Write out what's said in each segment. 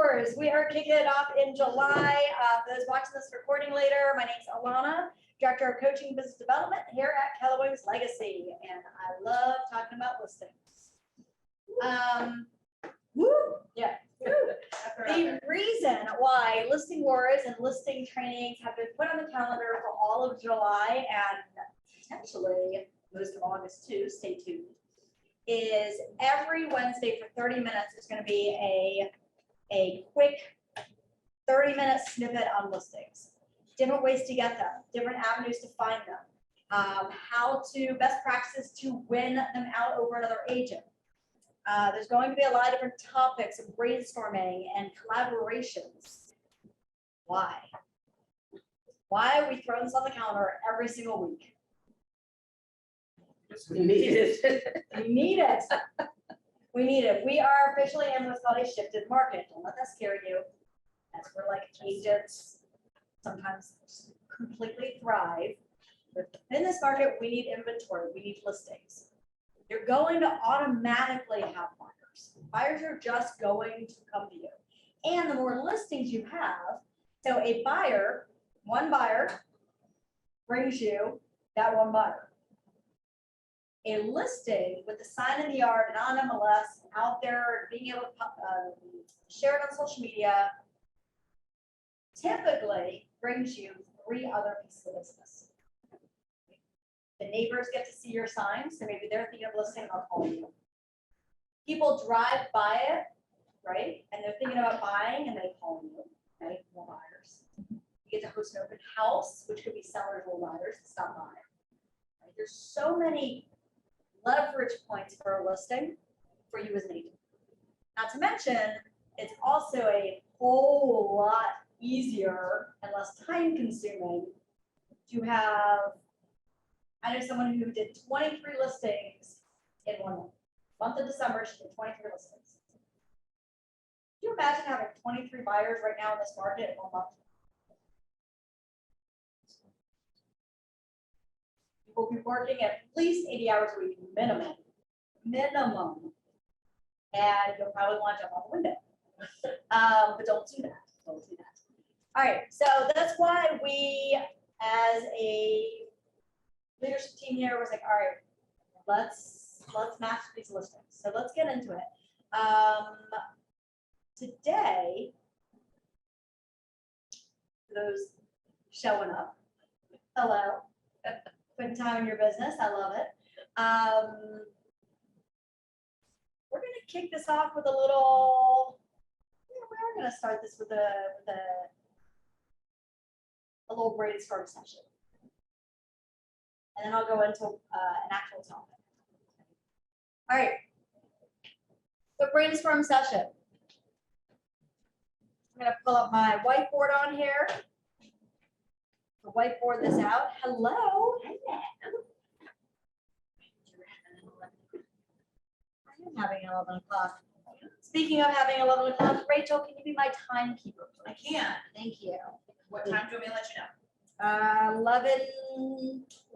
Wars. We are kicking it off in July. For those watching this recording later, my name's Alana, Director of Coaching and Business Development here at Keller Williams Legacy, and I love talking about listings. Yeah. The reason why listing wars and listing trainings have been put on the calendar for all of July and potentially most of August too, stay tuned, is every Wednesday for 30 minutes is going to be a quick 30-minute snippet on listings, different ways to get them, different avenues to find them, how to best practices to win them out over another agent. There's going to be a lot of different topics of brainstorming and collaborations. Why? Why are we throwing this on the calendar every single week? We need it. We need it. We need it. We are officially in what's called a shifted market. Don't let that scare you. That's where like agents sometimes completely thrive. But in this market, we need inventory. We need listings. You're going to automatically have buyers. Buyers are just going to come to you. And the more listings you have, so a buyer, one buyer brings you that one buyer. A listing with the sign in the yard and on MLS out there, being able to share it on social media, typically brings you 3 other pieces of business. The neighbors get to see your sign, so maybe they're thinking of listing, I'll call you. People drive by it, right? And they're thinking about buying and they call you, right? More buyers. You get to host an open house, which could be sellers or buyers to stop by. Right? There's so many leverage points for a listing for you as an agent. Not to mention, it's also a whole lot easier and less time consuming to have. I know someone who did 23 listings in 1 month. Month of December, she did 23 listings. Can you imagine having 23 buyers right now in this market in 1 month? We'll be working at least 80 hours a week minimum, and you'll probably want to jump out the window. But don't do that. Don't do that. All right, so that's why we, as a leadership team here, was like, all right, let's match these listings. So let's get into it. Today, for those showing up, hello. Putting time in your business, I love it. We're going to kick this off with a little. We're going to start this with a little brainstorm session, and then I'll go into an actual topic. All right. So brainstorm session. I'm going to pull up my whiteboard on here. To whiteboard this out. Hello. Hello. I am having 11 o'clock. Speaking of having 11 o'clock, Rachel, can you be my timekeeper? I can. Thank you. What time do you want me to let you know?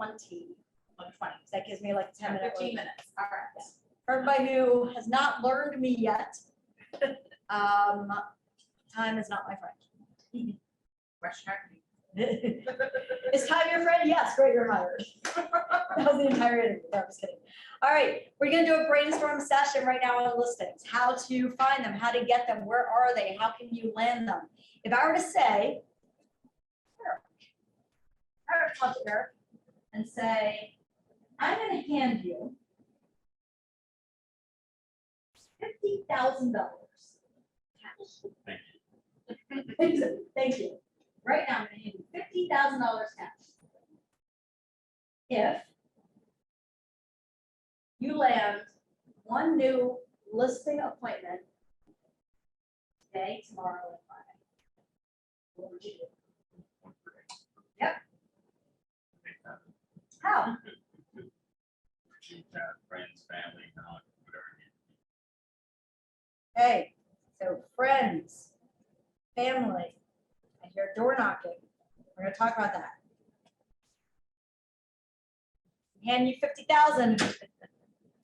11:20. 1:20. That gives me like 10 minutes. 15 minutes. All right. Yeah. For everybody who has not learned me yet, time is not my friend. Fresh haircut. Is time your friend? Yes, great, you're hired. That was the entire interview. No, I'm just kidding. All right, we're gonna do a brainstorm session right now on listings. How to find them, how to get them, where are they, how can you land them? If I were to say, I were to talk to Eric and say, I'm gonna hand you $50,000. Thank you. Thank you. Right now, I'm going to hand you $50,000 cash. If you land one new listing appointment today, tomorrow, and Friday, what would you do? Yep. How? Friends, family, not whatever. Okay, so friends, family, I hear door knocking. We're going to talk about that. Hand you 50,000.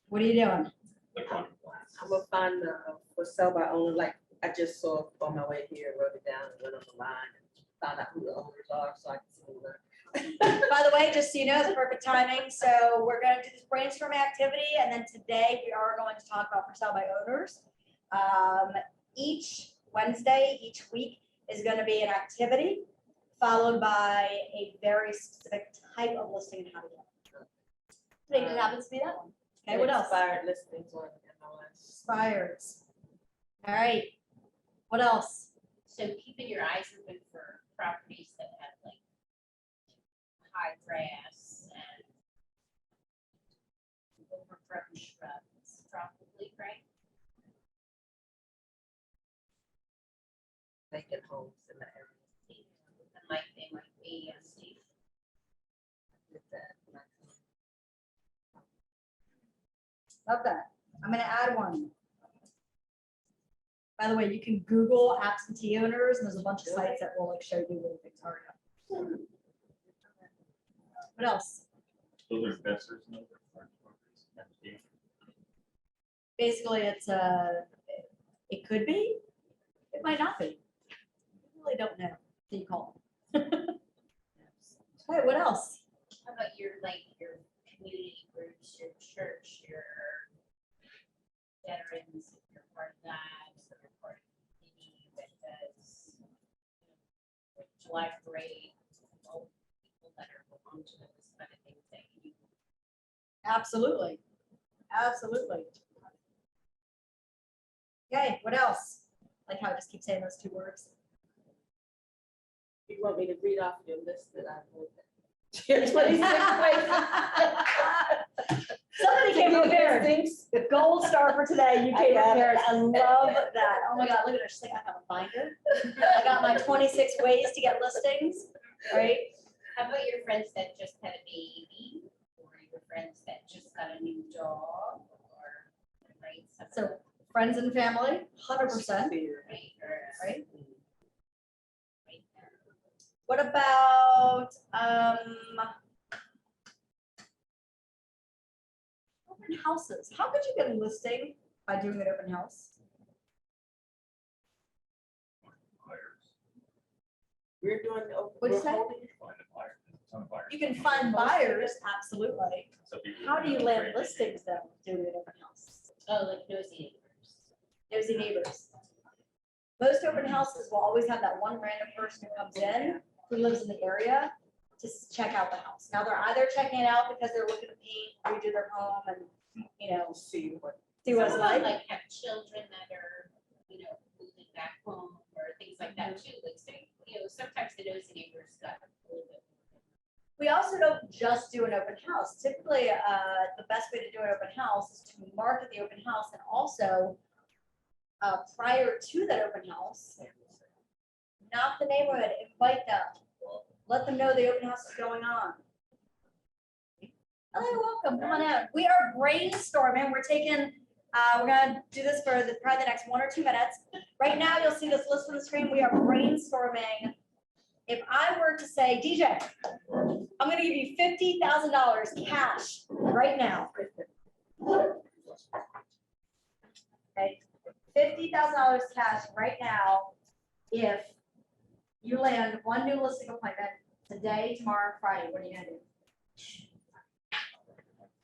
What are you doing? They're talking. I'm gonna find for sale by owner, like I just saw it on my way here, wrote it down, and went on the line, and found out who the owners are, so I can see them. By the way, just so you know, it's perfect timing. So we're going to do this brainstorming activity, and then today we are going to talk about for sale by owners. Each Wednesday, each week is going to be an activity followed by a very specific type of listing and how to get it. Today just happens to be that one. Okay, what else? Expired listings on MLS. Expires. All right. What else? So keeping your eyes open for properties that have like high grass and overgrown shrubs, probably, right? Vacant homes in the area. And like they might be safe. With that. Love that. I'm going to add one. By the way, you can Google absentee owners, and there's a bunch of sites that will like show you where things are. What else? Those are investors, no, they're large properties. Basically, it's it could be, it might not be. I really don't know. So you call them. All right, what else? How about your community groups, your church, your veterans, if you're part of that, so you're part of the committee that does July parade, all people that are belong to those kind of things that you. Absolutely. Absolutely. Okay, what else? Like how I just keep saying those two words. You want me to read off your list that I wrote? 26 places. Somebody came prepared. The gold star for today. You I came got prepared. it. I love that. Oh my God, look at her. She's like, I have a binder. I got my 26 ways to get listings, right? How about your friends that just had a baby, or your friends that just got a new dog, or, right? So friends and family, 100%. Right, or, Right? right. What about open houses? How could you get a listing by doing an open house? Buyers. We're doing, What'd you we're say? holding. Find a buyer. There's a ton of buyers. You can find buyers, absolutely. So people How do you know land trade. listings though, doing an open house? Oh, like nosy neighbors. Nosy neighbors. Most open houses will always have that one random person who comes in, who lives in the area, to check out the house. Now, they're either checking it out because they're looking to paint, redo their home, and, See what. see what it's Some of them, like. have children that are, moving back home or things like that too, like say, sometimes the nosy neighbors got a little bit. We also don't just do an open house. Typically, the best way to do an open house is to market the open house and also prior to that open house, knock the neighborhood, invite them, let them know the open house is going on. Oh, welcome, come on out. We are brainstorming. We're taking, we're gonna do this for probably the next 1 or 2 minutes. Right now, you'll see this list on the screen. We are brainstorming. If I were to say, DJ, I'm gonna give you $50,000 cash right now. Okay, $50,000 cash right now if you land one new listing appointment today, tomorrow, and Friday. What are you gonna do?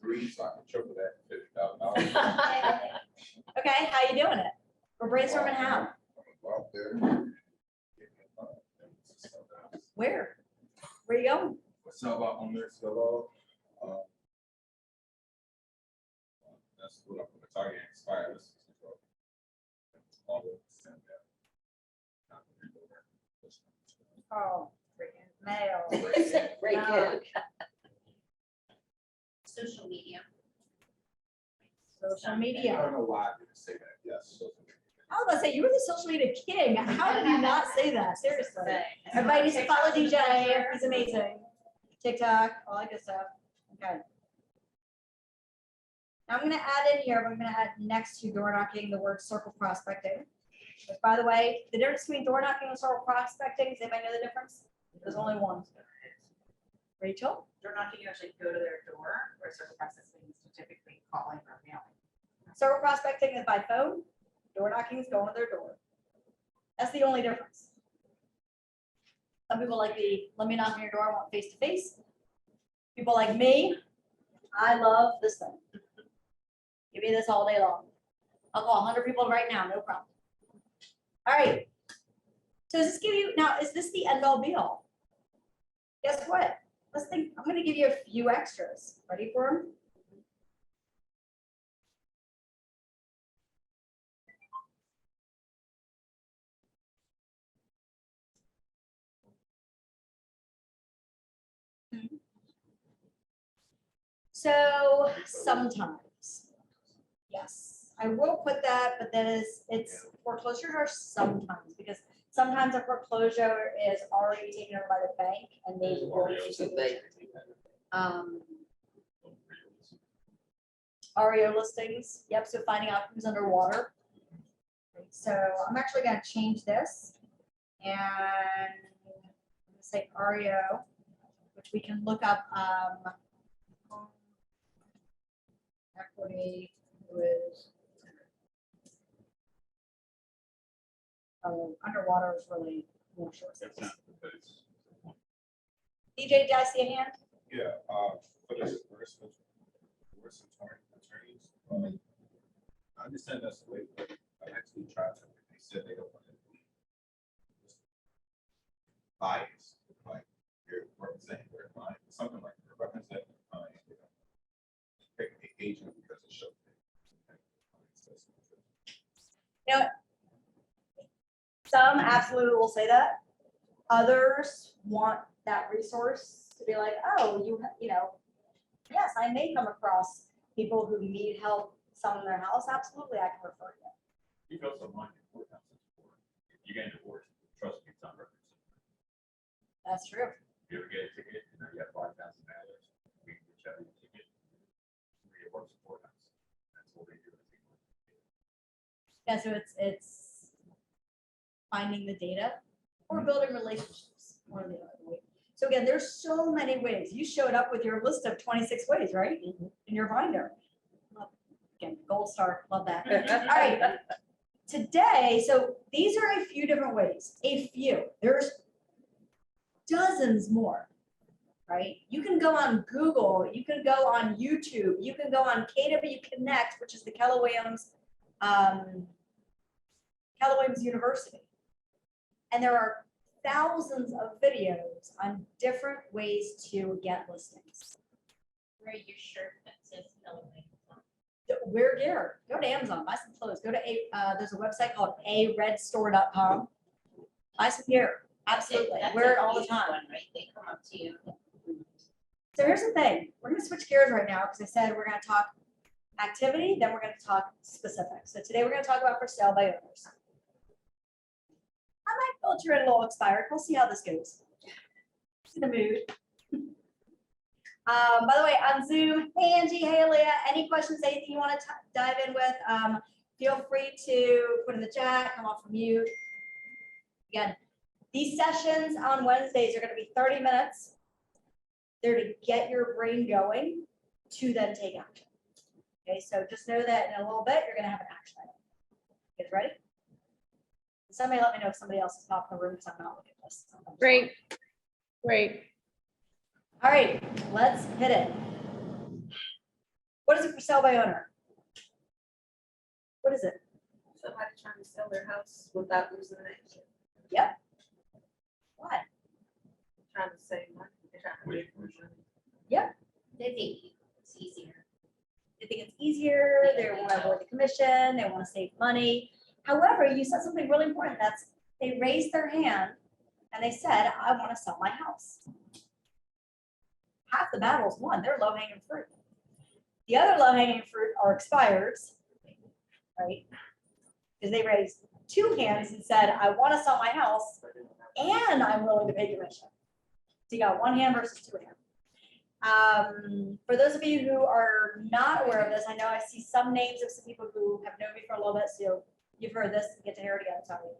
3, so I can triple that $50,000. Okay, how you doing it? We're brainstorming how. Go out there. Where? Where you going? What's up about on this level? That's what I'm gonna target expired. Oh, freaking mail. Break in. Social media. Social I media. don't know why I didn't say that. Yes. social media. I was gonna say, you were the social media king. How did you not say that? Seriously. Everybody needs to follow DJ. He's amazing. TikTok, all that good stuff. Okay. Now I'm gonna add in here, I'm gonna add next to door knocking, the word circle prospecting. Which, by the way, the difference between door knocking and circle prospecting, does anybody know the difference? There's only one. Rachel? Door knocking, you actually go to their door, where circle processing is typically calling or mailing. Circle prospecting is by phone, door knocking is going to their door. That's the only difference. Some people like let me knock on your door, I want face to face. People like me, I love this thing. Give me this all day long. I'll call 100 people right now, no problem. All right. So does this give you, now, is this the end all be all? Guess what? Let's think, I'm gonna give you a few extras. Ready for them? So sometimes, yes, I will put that, but that is, it's foreclosures are sometimes, because sometimes a foreclosure is already taken over by the bank and they will. REO listings, yep, so finding out who's underwater. So I'm actually gonna change this and I'm gonna say REO, which we can look up, equity with underwater is really more short. That's not the base. DJ, did I see a hand? Yeah, for this attorneys, I understand that's the way, but I actually tried to, they said they don't want to be biased, like you're representing their client, something like you're representing the client, you know, pick the agent because it shows. You know, some absolutely will say that. Others want that resource to be like, oh, you know, yes, I may come across people who need help selling their house. Absolutely, I can refer you. You feel so much in courthouses for, if you get a divorce, trust me, it's on record. That's true. If you ever get a ticket, you know, you have $5,000, we can reach out your ticket. It works in courthouse. That's what they do. Yeah, so it's finding the data or building relationships, one or the other. Right? So again, there's so many ways. You showed up with your list of 26 ways, right? In your binder. Again, gold star, love that. All right. Today, so these are a few different ways. A few. There's dozens more, right? You can go on Google, you can go on YouTube, you can go on KW Connect, which is the Keller Williams University. And there are thousands of videos on different ways to get listings. Wear your shirt that says elevate. Wear gear. Go to Amazon, buy some clothes. Go to there's a website called aredstore.com. Buy some gear. Absolutely. That's Wear it a all the huge time. one, right? They come up to you. So here's the thing. We're going to switch gears right now because I said we're going to talk activity, then we're going to talk specifics. So today we're going to talk about for sale by owners. I might filter it a little expired. We'll see how this goes. In the mood. By the way, on Zoom, hey Angie, hey Leah, any questions, anything you want to dive in with, feel free to put in the chat, come off from mute. Again, these sessions on Wednesdays are going to be 30 minutes. They're to get your brain going to then take action. Okay, so just know that in a little bit, you're going to have an action item. You guys ready? Somebody let me know if somebody else is popping the room because I'm not looking at this. Great. Great. All right, let's hit it. What is it for sale by owner? What is it? Somebody trying to sell their house without losing an agent, Yep. What? trying to save money. They're trying to make money. They think it's easier. They think it's easier, they want to avoid the commission, they want to save money. However, you said something really important. That's they raised their hand and they said, I want to sell my house. Half the battle's won. They're low hanging fruit. The other low hanging fruit are expireds, right? Because they raised two hands and said, I want to sell my house and I'm willing to pay commission. So you got one hand versus two hands. For those of you who are not aware of this, I know I see some names of some people who have known me for a little bit, so you've heard this, get to hear it again, sorry.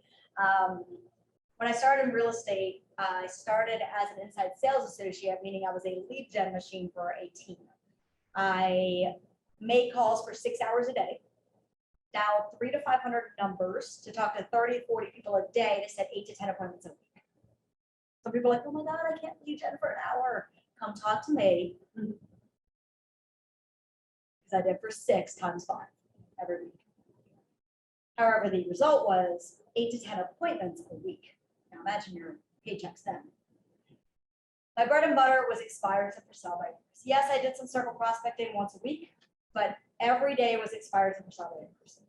When I started in real estate, I started as an inside sales associate, meaning I was a lead gen machine for a team. I made calls for 6 hours a day. dialed 300 to 500 numbers to talk to 30 to 40 people a day to set 8 to 10 appointments a week. Some people are like, oh my God, I can't see Jen for an hour. Come talk to me. Because I did for 6 times 5 every week. However, the result was 8 to 10 appointments a week. Now imagine your paychecks then. My bread and butter was expired for sale by owners. Yes, I did some circle prospecting once a week, but every day was expired for sale by owners.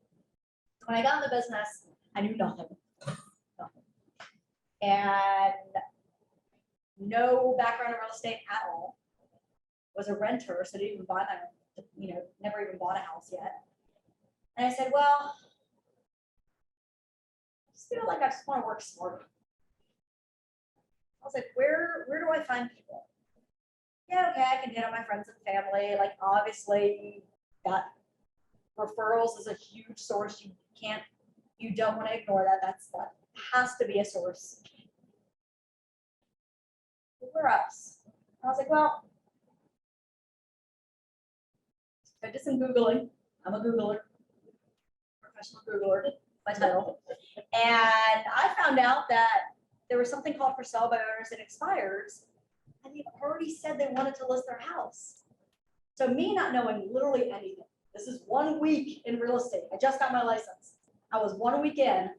When I got in the business, I knew nothing. Nothing. And no background in real estate at all. Was a renter, so didn't even buy my, never even bought a house yet. And I said, well, I just feel like I just want to work smarter. I was like, where do I find people? Yeah, okay, I can hit on my friends and family. Like, obviously, that referrals is a huge source. You don't want to ignore that. That has to be a source. Where else? I was like, well, I did some Googling. I'm a Googler, professional Googler, my title. And I found out that there was something called for sale by owners that expires, and they've already said they wanted to list their house. So me not knowing literally anything, this is 1 week in real estate. I just got my license. I was 1 week in,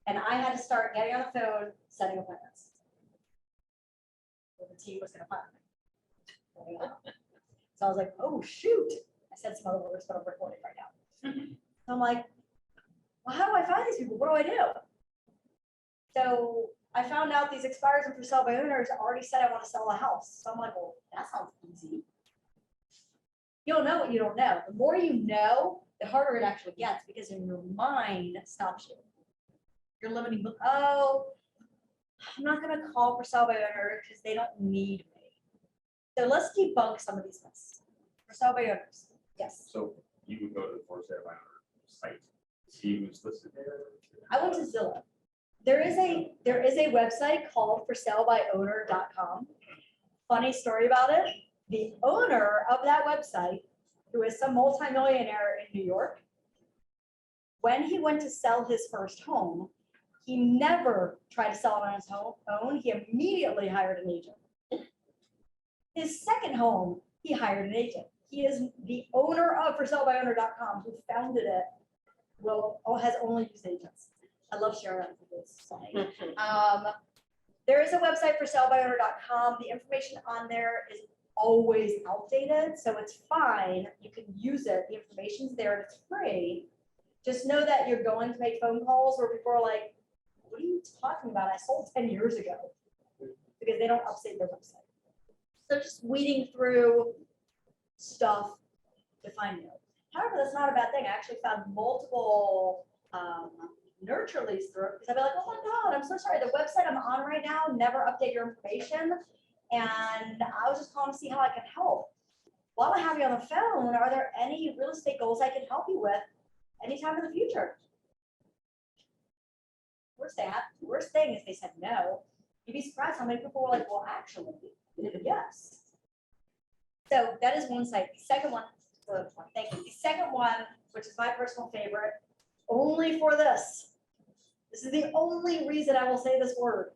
and I had to start getting on the phone, setting appointments. Well, the team was going to fire me. So I was like, oh, shoot. I said some other words, but I'm recording right now. So I'm like, well, how do I find these people? What do I do? So I found out these expires and for sale by owners already said I want to sell a house. So I'm like, well, that sounds easy. You don't know what you don't know. The more you know, the harder it actually gets because in your mind stops you. You're limiting, oh, I'm not going to call for sale by owner because they don't need me. So let's debunk some of these myths. For sale by owners, yes. So you would go to the for sale by owner site, see who's listed there? I went to Zillow. There is a website called forsalebyowner.com. Funny story about it. The owner of that website, who is some multimillionaire in New York, when he went to sell his first home, he never tried to sell it on his own. He immediately hired an agent. His second home, he hired an agent. He is the owner of forsalebyowner.com, who founded it, has only used agents. I love sharing that with this. There is a website for forsalebyowner.com. The information on there is always outdated, so it's fine. You can use it. The information's there and it's free. Just know that you're going to make phone calls where people are like, what are you talking about? I sold 10 years ago, because they don't update their website. So just weeding through stuff to find you. However, that's not a bad thing. I actually found multiple nurture leads through it because I'd be like, oh my God, I'm so sorry. The website I'm on right now never update your information. And I was just calling to see how I can help. While I have you on the phone, are there any real estate goals I can help you with anytime in the future? Worst thing is they said no. You'd be surprised how many people were like, well, actually, yes. So that is one site. The second one, thank you. The second one, which is my personal favorite, only for this. This is the only reason I will say this word.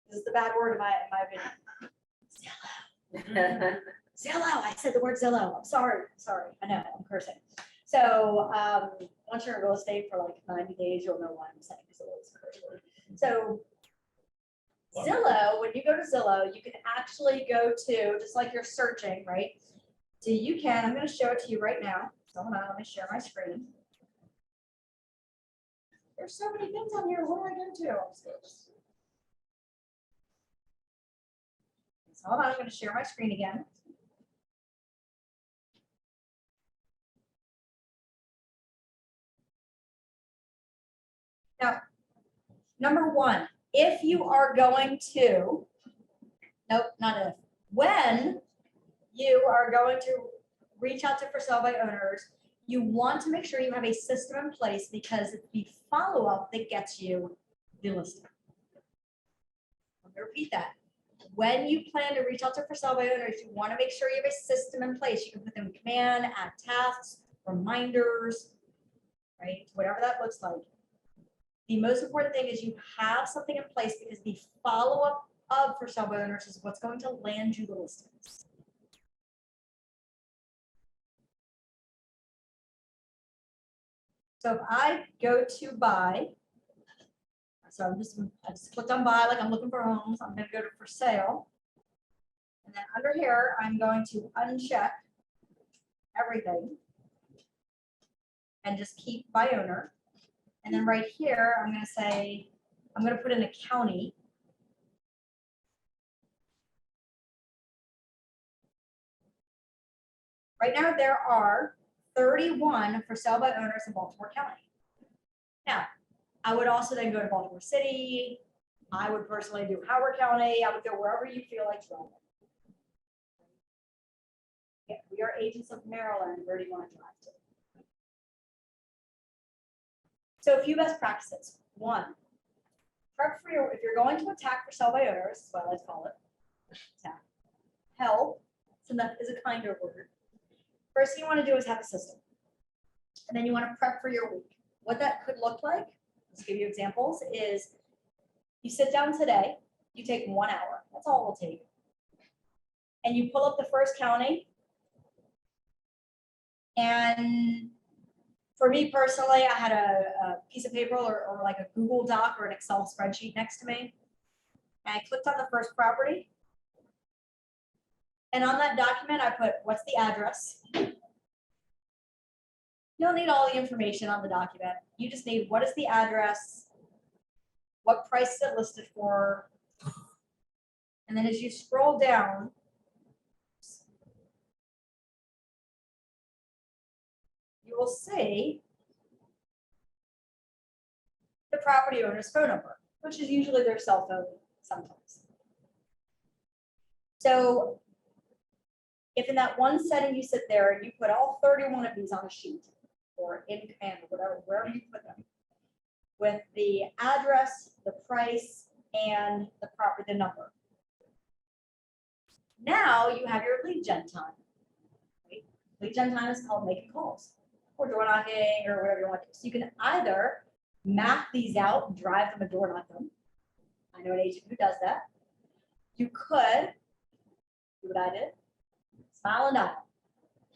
This is the bad word in my opinion. Zillow. Zillow. I said the word Zillow. I'm sorry. I know. I'm cursing. So once you're in real estate for like 90 days, you'll know why I'm saying Zillow is a curse word. So Zillow, when you go to Zillow, you can actually go to, just like you're searching, right? So you can, I'm going to show it to you right now. So hold on, let me share my screen. There's so many things on here. What do I go to? So hold on, I'm going to share my screen again. Now, number one, if you are going to, nope, not if, when you are going to reach out to for sale by owners, you want to make sure you have a system in place because it's the follow-up that gets you the listing. I'm going to repeat that. When you plan to reach out to for sale by owners, you want to make sure you have a system in place. You can put them in command, add tasks, reminders, right? Whatever that looks like. The most important thing is you have something in place because the follow-up of for sale by owners is what's going to land you the listings. So if I go to buy, so I just clicked on buy like I'm looking for homes. I'm gonna go to for sale. And then under here, I'm going to uncheck everything and just keep by owner. And then right here, I'm gonna say, I'm gonna put in a county. Right now, there are 31 for sale by owners in Baltimore County. Now, I would also then go to Baltimore City. I would personally do Howard County. I would go wherever you feel like driving. Yeah, we are agents of Maryland. Where do you want to drive to? So a few best practices. One, prep for your, if you're going to attack for sale by owners, is what I like to call it. Attack. Help, so that is a kinder word. First thing you want to do is have a system. And then you want to prep for your week. What that could look like, let's give you examples, is you sit down today, you take 1 hour. That's all it will take. And you pull up the first county. And for me personally, I had a piece of paper or like a Google Doc or an Excel spreadsheet next to me. And I clicked on the first property. And on that document, I put, what's the address? You don't need all the information on the document. You just need, what is the address? What price is it listed for? And then as you scroll down, you will see the property owner's phone number, which is usually their cell phone sometimes. So if in that one setting you sit there and you put all 31 of these on a sheet or in command or whatever, wherever you put them, with the address, the price, and the property, the number. Now you have your lead gen time. Right? Lead gen time is called making calls or door knocking or whatever you want to do. So you can either map these out and drive them and door knock them. I know an agent who does that. You could do what I did. Smile and dial.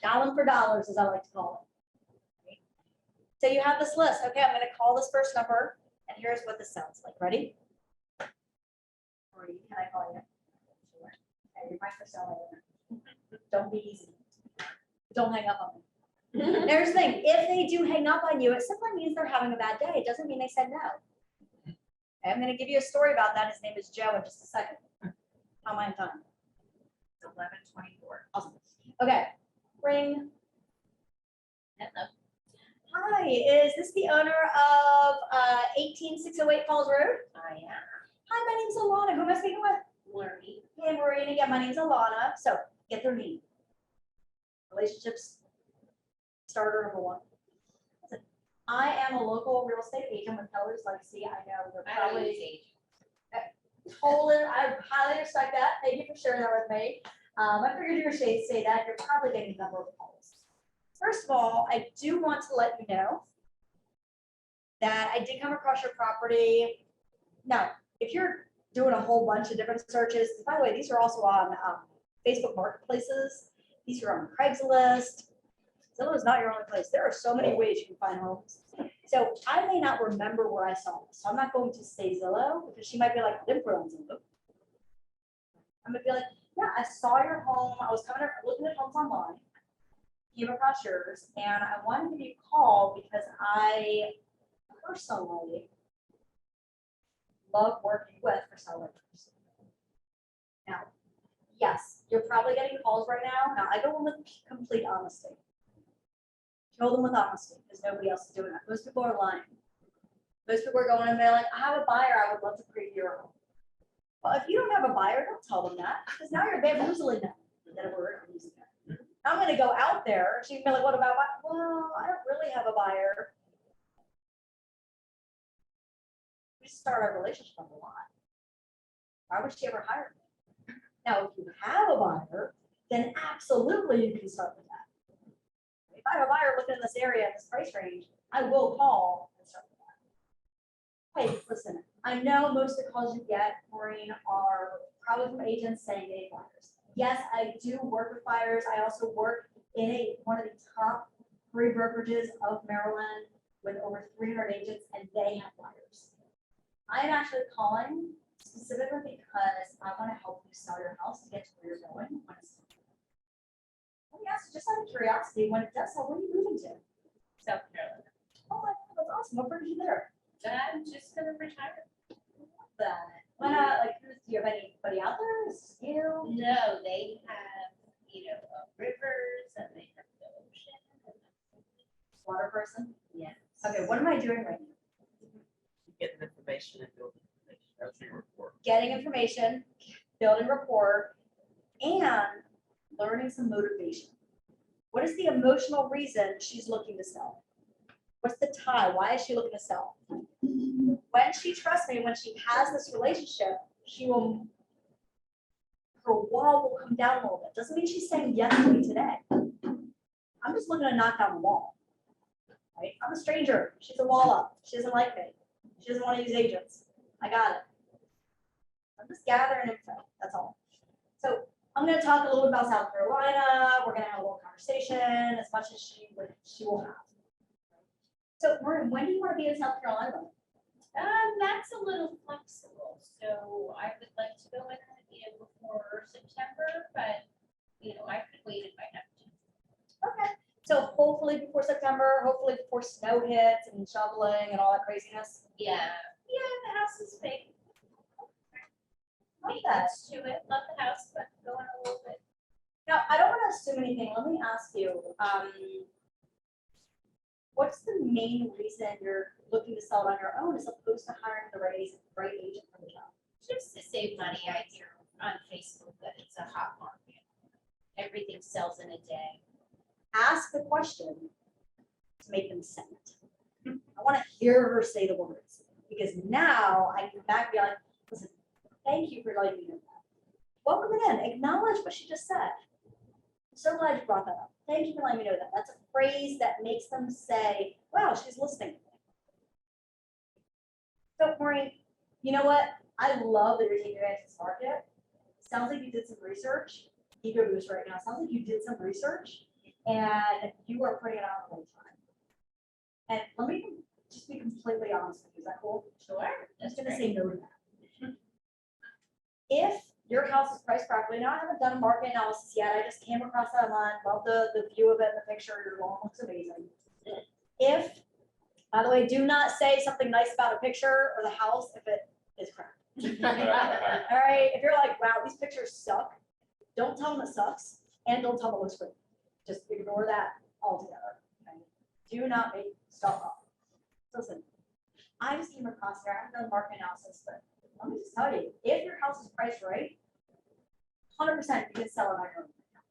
Dial for dollars, as I like to call it. Right? So you have this list. Okay, I'm going to call this first number, and here's what this sounds like. Ready? Or can I call you? Sure. Okay, you're my first sale. Don't be easy. Don't hang up on me. There's the thing. If they do hang up on you, it simply means they're having a bad day. It doesn't mean they said no. Okay, I'm going to give you a story about that. His name is Joe in just a second. How am I in time? 11:24. Awesome. Okay, ring. Hello. Hi, is this the owner of 18608 Falls Road? I am Hi, my name's Alana. Who am I speaking with? learning. Hey, Maureen. Again, my name's Alana. So get their name. Relationships starter number one. Listen, I am a local real estate agent with Keller's Legacy. I know they're I don't use probably agents. totally, I highly respect that. Thank you for sharing that with me. I figured you were going to say that. You're probably getting a number of calls. First of all, I do want to let you know that I did come across your property. Now, if you're doing a whole bunch of different searches, by the way, these are also on Facebook marketplaces. These are on Craigslist. Zillow is not your only place. There are so many ways you can find homes. So I may not remember where I saw this. So I'm not going to say Zillow because she might be like, I didn't put it on Zillow. I'm gonna be like, yeah, I saw your home. I was coming up looking at homes online, came across yours, and I wanted to give you a call because I personally love working with for sellers. Now, yes, you're probably getting calls right now. Now, I go in with complete honesty. Kill them with honesty because nobody else is doing that. Most people are lying. Most people are going in there like, I have a buyer. I would love to preview your home. Well, if you don't have a buyer, don't tell them that because now you're bamboozling them. That word, I'm using that. I'm going to go out there. She can be like, what about, well, I don't really have a buyer. We start our relationship on the line. Why would she ever hire me? Now, if you have a buyer, then absolutely you can start with that. If I have a buyer looking in this area in this price range, I will call and start with that. Hey, listen, I know most of the calls you get, Maureen, are probably from agents saying they need buyers. Yes, I do work with buyers. I also work in one of the top 3 brokerages of Maryland with over 300 agents, and they have buyers. I'm actually calling specifically because I want to help you sell your house to get to where you're going. Let me ask you, just out of curiosity, when it does sell, where are you moving to? South Carolina. Oh my God, that's awesome. What brings you there? I'm just gonna retire. That, why not, like, do you have anybody out there? Is it you? No, they have, rivers and they have the ocean. Water person? Yes. Okay, what am I doing right now? Getting information and building information. That's your report. Getting information, building rapport, and learning some motivation. What is the emotional reason she's looking to sell? What's the tie? Why is she looking to sell? When she trusts me, when she has this relationship, her wall will come down a little bit. Doesn't mean she's saying yes to me today. I'm just looking to knock down the wall. Right? I'm a stranger. She's a wall up. She doesn't like me. She doesn't want to use agents. I got it. I'm just gathering info. That's all. So I'm going to talk a little bit about South Carolina. We're going to have a little conversation as much as she will have. So Maureen, when do you want to be in South Carolina? That's a little flexible, so I would like to go in, before September, but, I could wait if I have to. Okay. So hopefully before September, hopefully before snow hits and shoveling and all that craziness. Yeah, the house is big. Love that. Maintenance to it, love the house, but going a little bit. Now, I don't want to assume anything. Let me ask you, what's the main reason you're looking to sell it on your own as opposed to hiring the right agent for the job? Just to save money, I hear on Facebook that it's a hot market. Everything sells in a day. Ask the question to make them say it. I want to hear her say the words because now I can back and be like, listen, thank you for letting me know that. Welcome it in. Acknowledge what she just said. I'm so glad you brought that up. Thank you for letting me know that. That's a phrase that makes them say, wow, she's listening. So, Maureen, you know what? I love that you're taking advantage of this market. Sounds like you did some research. Ego boost right now. Sounds like you did some research and you are putting it out all the time. And let me just be completely honest with you. Is that cool? Sure. I'm just gonna say no to that. If your house is priced properly, now I haven't done a market analysis yet. I just came across that online, love the view of it in the picture. Your lawn looks amazing. If, by the way, do not say something nice about a picture or the house if it is crap. All right, if you're like, wow, these pictures suck, don't tell them it sucks and don't tell them it looks great. Just ignore that altogether. Okay? Do not make stuff up. Listen, I just came across here. I haven't done market analysis, but let me just tell you, if your house is priced right, 100% you can sell it on your own.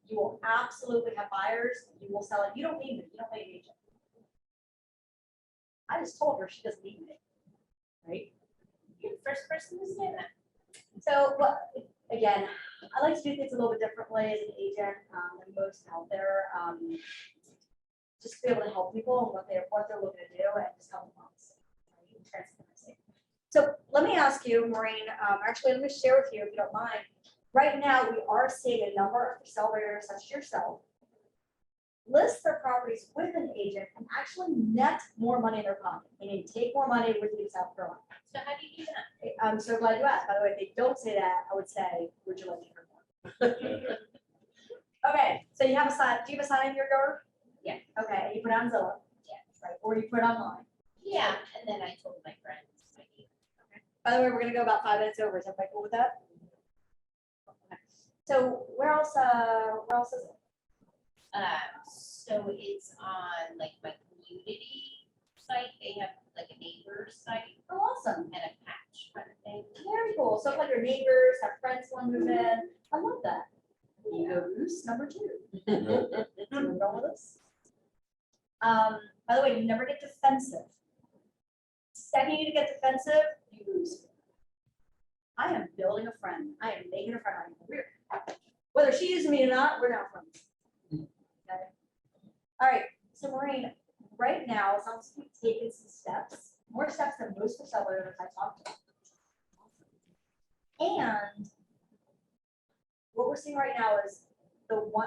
You will absolutely have buyers. You will sell it. You don't need me. You don't need an agent. I just told her she doesn't need me, right? You're the first person to say that. So, but again, I like to do things a little bit differently as an agent than most out there. Just to be able to help people and what they're looking to do and just help them out. Right? Transparency. So let me ask you, Maureen, actually, let me share with you if you don't mind. Right now, we are seeing a number of sellers such as yourself list their properties with an agent and actually net more money in their pocket, meaning take more money with you to South Carolina. So how do you do that? I'm so glad you asked. By the way, if they don't say that, I would say, would you like to hear more? Okay, so you have a sign. Do you have a sign in your door? Yeah. Okay, and you put it on Zillow. Yeah. Right, or you put it online. Yeah, and then I told my friends. By the way, we're gonna go about 5 minutes over. Is everybody cool with that? Okay. So where else is it? So it's on like my community site. They have like a neighbor's site Oh, awesome. and a patch kind of thing. Very cool. So if like your neighbors have friends want to move in. I love that. Ego boost number 2. So we're going with this. By the way, you never get defensive. Second you get defensive, you lose. I am building a friend. I am making a friend. Whether she uses me or not, we're not friends. Okay. All right. So Maureen, right now, it sounds like we've taken some steps, more steps than most of the sellers I talked to. And what we're seeing right now is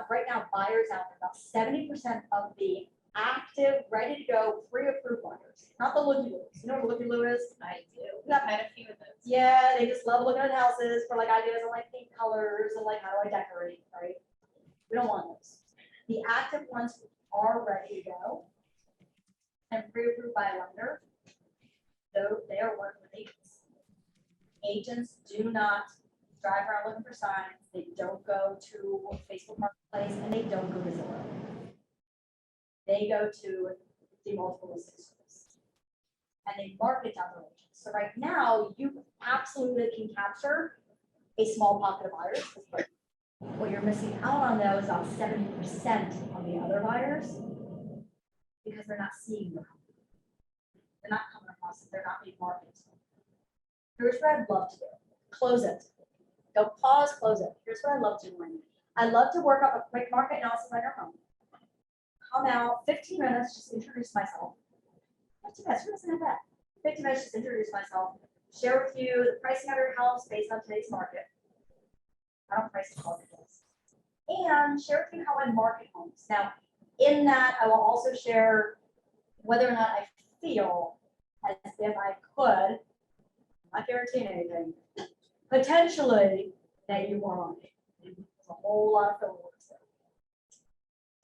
right now buyers out there, about 70% of the active, ready to go, pre-approved buyers, not the looky-loos. You know what a loo is? I do. Yeah. I've had a few of those. Yeah, they just love looking at houses for like ideas on like paint colors and like how do I decorate, right? We don't want those. The active ones are ready to go and pre-approved by a lender, though they are working with agents. Agents do not drive around looking for signs. They don't go to Facebook Marketplace and they don't go to Zillow. They go to the multiple listing service and they market to other agents. So right now, you absolutely can capture a small pocket of buyers. But what you're missing out on though is about 70% on the other buyers because they're not seeing them. They're not coming across it. They're not being marketed. Here's what I'd love to do. Close it. Go pause, close it. Here's what I love to do. I love to work up a quick market analysis on your home. Come out, 15 minutes, just introduce myself. 15 minutes, who doesn't have that? 15 minutes, just introduce myself. Share with you the pricing of your house based on today's market. I don't price the market is. And share with you how I market homes. Now, in that, I will also share whether or not I feel as if I could, I'm not guaranteeing anything, potentially that you want on it. There's a whole lot of filler words there.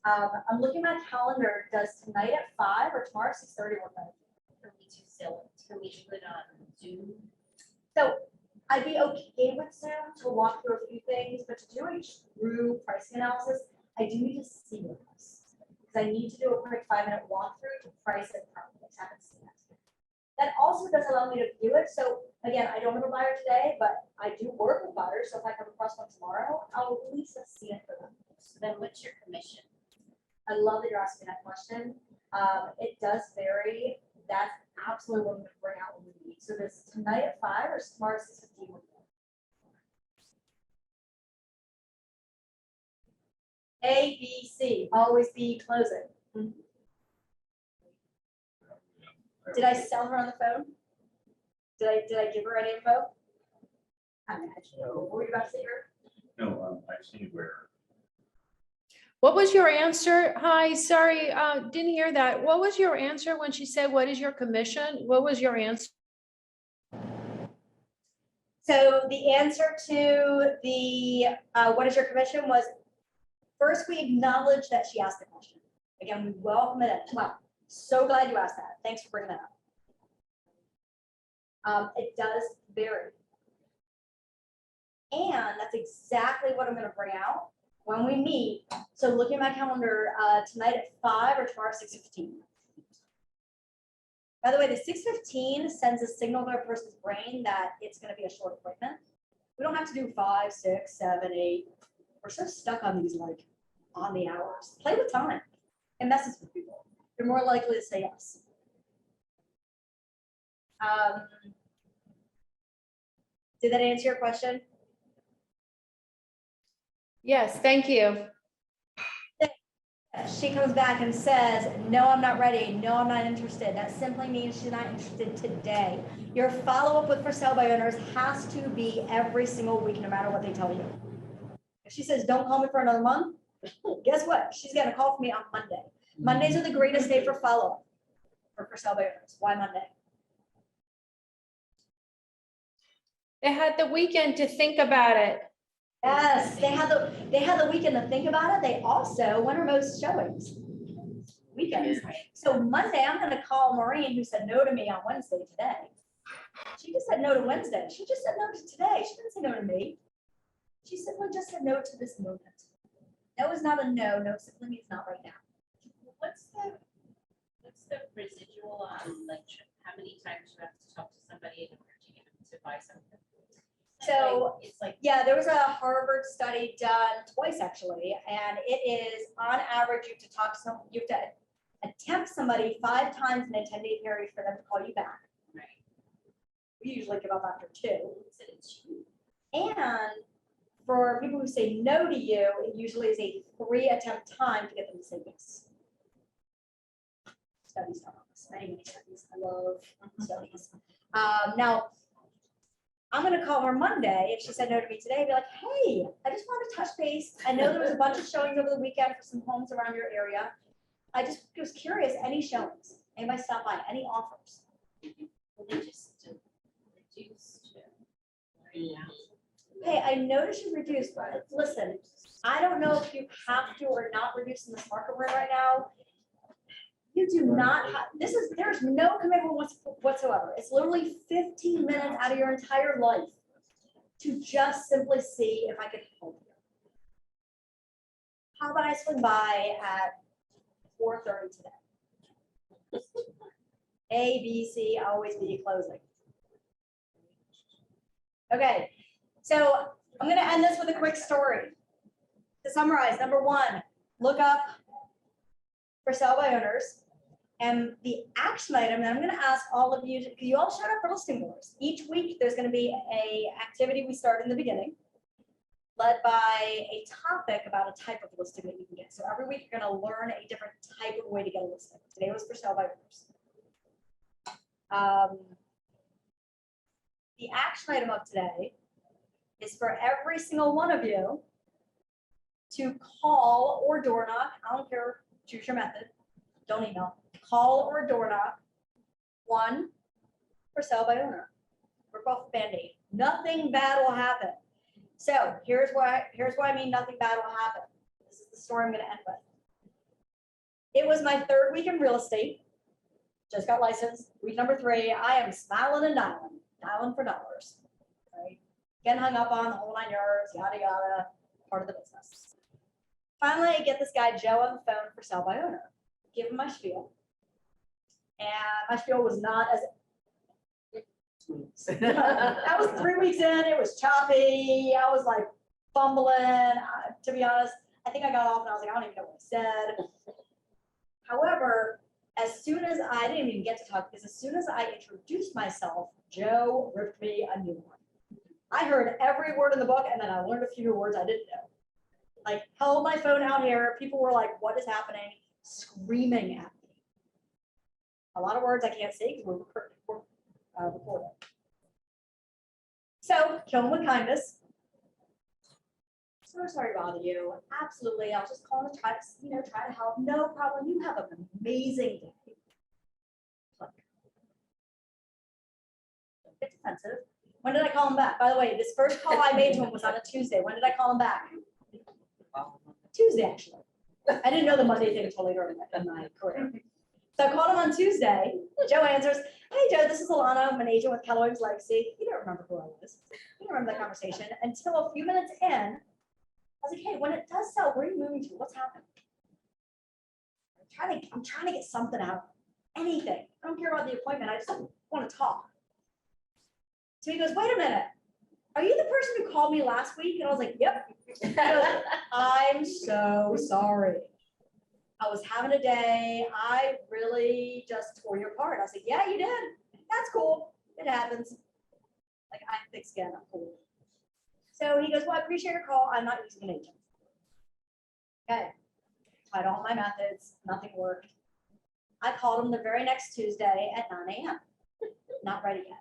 I'm looking at my calendar. Does tonight at 5 or tomorrow at 6:30 work better? Can we do Zillow? Can we do it on Zoom? So I'd be okay with Zoom to walk through a few things, but to do a true pricing analysis, I do need to see your house. Because I need to do a quick 5-minute walkthrough to price it properly. I haven't seen it. That also does allow me to view it. So again, I don't have a buyer today, but I do work with buyers. So if I come across one tomorrow, I'll at least have seen it for them. So then what's your commission? I love that you're asking that question. It does vary. That's absolutely what I'm going to bring out when we meet. So this tonight at 5 or tomorrow at 6:15. A, B, C, always be closing. Did I sell her on the phone? Did I give her any info? I imagine. What were you about to say her? No, I've seen where What was your answer? Hi, sorry, didn't hear that. What was your answer when she said, what is your commission? What was your answer? So the answer to the what is your commission was, first we acknowledge that she asked the question. Again, we welcome it. Wow, so glad you asked that. Thanks for bringing that up. It does vary. And that's exactly what I'm going to bring out when we meet. So looking at my calendar tonight at 5 or tomorrow at 6:15. By the way, the 6:15 sends a signal to a person's brain that it's going to be a short appointment. We don't have to do 5, 6, 7, 8. We're so stuck on these like on the hours. Play with time. It messes with people. You're more likely to say yes. Did that answer your question? Yes, thank you. She comes back and says, no, I'm not ready. No, I'm not interested. That simply means she's not interested today. Your follow-up with for sale by owners has to be every single week, no matter what they tell you. If she says, don't call me for another month, guess what? She's going to call for me on Monday. Mondays are the greatest day for follow-up for sale by owners. Why Monday? They had the weekend to think about it. Yes, they had the weekend to think about it. They also, when are most showings? Weekends. So Monday, I'm gonna call Maureen, who said no to me on Wednesday today. She just said no to Wednesday. She just said no to today. She didn't say no to me. She simply just said no to this moment. No is not a no. No simply means not right now. What's the residual on like how many times you have to talk to somebody in order to get them to buy something? So It's like, yeah, there was a Harvard study done twice actually, and it is on average you have to talk to someone, you have to attempt somebody 5 times in a 10-day period for them to call you back. right, We usually give up after 2. so it's you. And for people who say no to you, it usually is a 3 attempt time to get them to say yes. studies done on this, many studies. I love studies. Now, I'm gonna call her Monday, if she said no to me today, be like, hey, I just wanted to touch base. I know there was a bunch of showings over the weekend for some homes around your area. I just was curious, any showings? Anybody stop by, any offers? Well, they just reduced right now. Hey, I noticed you reduced, but listen, I don't know if you have to or not reduce in this market we're in right now. You do not have, there's no commitment whatsoever. It's literally 15 minutes out of your entire life to just simply see if I can help you. How about I swing by at 4:30 today? A, B, C, always be closing. Okay, so I'm gonna end this with a quick story. To summarize, number one, look up for sale by owners. And the action item that I'm gonna ask all of you, because you all showed up for listing wars. Each week, there's gonna be a activity we start in the beginning, led by a topic about a type of listing that you can get. So every week, you're gonna learn a different type of way to get a listing. Today was for sale by owners. The action item of today is for every single one of you to call or door knock. I don't care, choose your method. Don't email. Call or door knock. One, for sale by owner. Rip off the Band-Aid. Nothing bad will happen. So here's why I mean nothing bad will happen. This is the story I'm going to end with. It was my third week in real estate. Just got licensed. Week number 3. I am smiling and dialing for dollars. Right? Getting hung up on the whole 9 yards, yada yada, part of the business. Finally, I get this guy Joe on the phone for sale by owner. Give him my spiel. And my spiel was not as that was 3 weeks in, it was choppy. I was like fumbling. To be honest, I think I got off and I was like, I don't even know what I said. However, as soon as I didn't even get to talk, because as soon as I introduced myself, Joe ripped me a new one. I heard every word in the book and then I learned a few new words I didn't know. Like, held my phone out here. People were like, what is happening? Screaming at me. A lot of words I can't say because we're recording. So, kill them with kindness. So sorry to bother you. Absolutely. I was just calling to try to help. No problem. You have an amazing day. Don't get defensive. When did I call him back? By the way, this first call I made to him was on a Tuesday. When did I call him back? Tuesday, actually. I didn't know the Monday thing until later in my career. So I called him on Tuesday. Joe answers, hey, Joe, this is Alana. I'm an agent with Keller Williams Legacy. He didn't remember who I was. He didn't remember that conversation until a few minutes in. I was like, hey, when it does sell, where are you moving to? What's happening? I'm trying to get something out of it. Anything. I don't care about the appointment. I just want to talk. So he goes, wait a minute. Are you the person who called me last week? And I was like, yep. He goes, I'm so sorry. I was having a day. I really just tore your apart. I was like, yeah, you did. That's cool. It happens. Like, I'm thick skin. I'm cool. So he goes, well, I appreciate your call. I'm not using an agent. Okay. Tried all my methods. Nothing worked. I called him the very next Tuesday at 9 a.m. Not ready yet.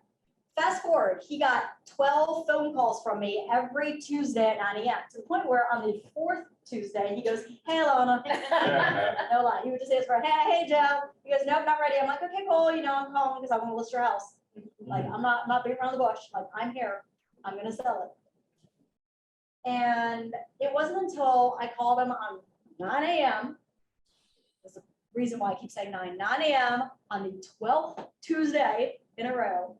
Fast forward, he got 12 phone calls from me every Tuesday at 9 a.m. to the point where on the 4th Tuesday, he goes, hey, Alana. No lie. He would just answer, hey, Joe. He goes, nope, not ready. I'm like, okay, cool. I'm calling because I want to list your house. Like, I'm not beating around the bush. Like, I'm here. I'm going to sell it. And it wasn't until I called him on 9 a.m. There's a reason why I keep saying 9 a.m. on the 12th Tuesday in a row.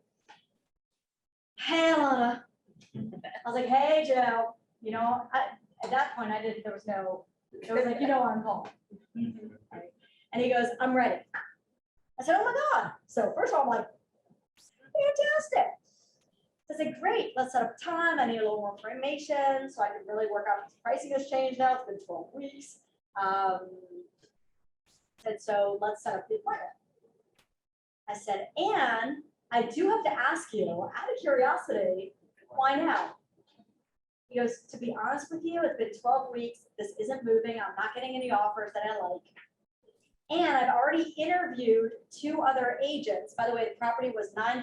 Hey, Alana. I was like, hey, Joe. At that point, it was like, I'm calling. Right. And he goes, I'm ready. I said, oh my God. So first of all, I'm like, fantastic. I said, great, let's set up a time. I need a little more information so I can really work out if pricing has changed now. It's been 12 weeks. And so let's set up the appointment. I said, and I do have to ask you, out of curiosity, why now? He goes, to be honest with you, it's been 12 weeks. This isn't moving. I'm not getting any offers that I like. And I've already interviewed 2 other agents. By the way, the property was $900,999.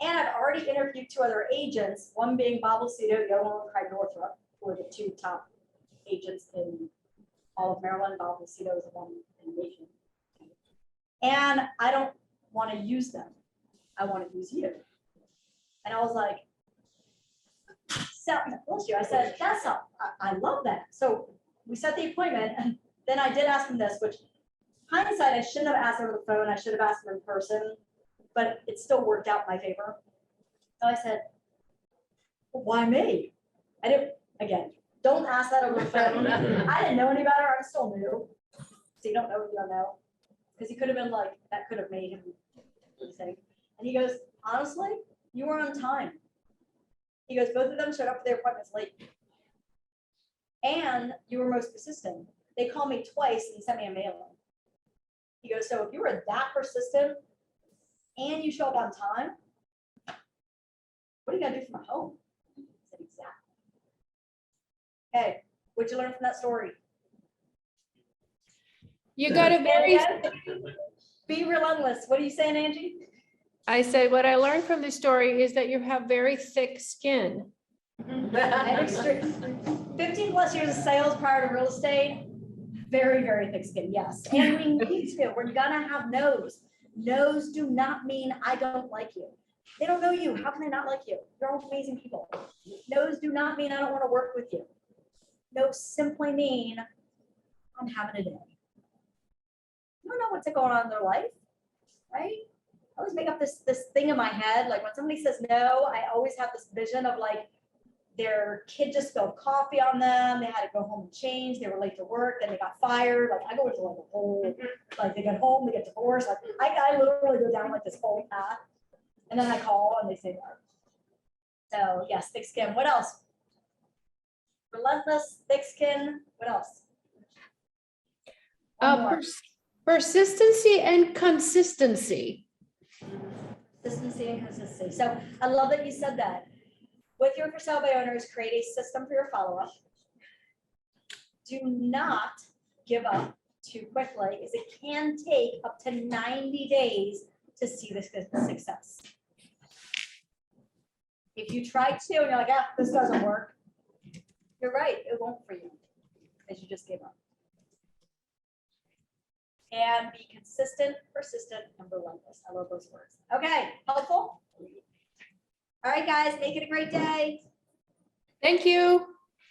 And I've already interviewed 2 other agents, one being Bob Lucido, the other one Craig Northrup, who are the 2 top agents in all of Maryland. Bob Lucido is the one in the nation. And I don't want to use them. I want to use you. And I was like, bless you. I said, that's not, I love that. So we set the appointment, and then I did ask him this, which hindsight, I shouldn't have asked over the phone. I should have asked him in person, but it still worked out in my favor. So I said, well, why me? I didn't, again, don't ask that over the phone. I didn't know any better. I'm still new. So you don't know what you don't know. Because he could have been like, that could have made him do the thing. And he goes, honestly, you were on time. He goes, both of them showed up for their appointments late. And you were most persistent. They called me twice and sent me a mailing. He goes, so if you were that persistent and you show up on time, what are you gonna do from home? I said, exactly. Okay, what'd you learn from that story? You got a very, Be relentless. What are you saying, Angie? I said, what I learned from this story is that you have very thick skin. And extreme. 15 plus years of sales prior to real estate, very, very thick skin, yes. And we need to, we're gonna have no's. No's do not mean I don't like you. They don't know you, how can they not like you? You're all amazing people. No's do not mean I don't wanna work with you. No's simply mean I'm having a day. You don't know what's going on in their life, right? I always make up this thing in my head, like when somebody says no, I always have this vision of like, their kid just spilled coffee on them, they had to go home and change, they were late to work, then they got fired, like I go into like a whole, like they get home, they get divorced, like I literally go down like this whole path. And then I call and they say no. So yes, thick skin, what else? Relentless, thick skin, what else? One more. Persistency and consistency. Consistency and consistency. So I love that you said that. With your for sale by owners, create a system for your follow-up. Do not give up too quickly, because it can take up to 90 days to see this success. If you try to and you're like, ah, this doesn't work, you're right, it won't for you, because you just gave up. And be consistent, persistent, and relentless. I love those words. Okay, helpful? All right, guys, make it a great day. Thank you.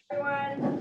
Everyone.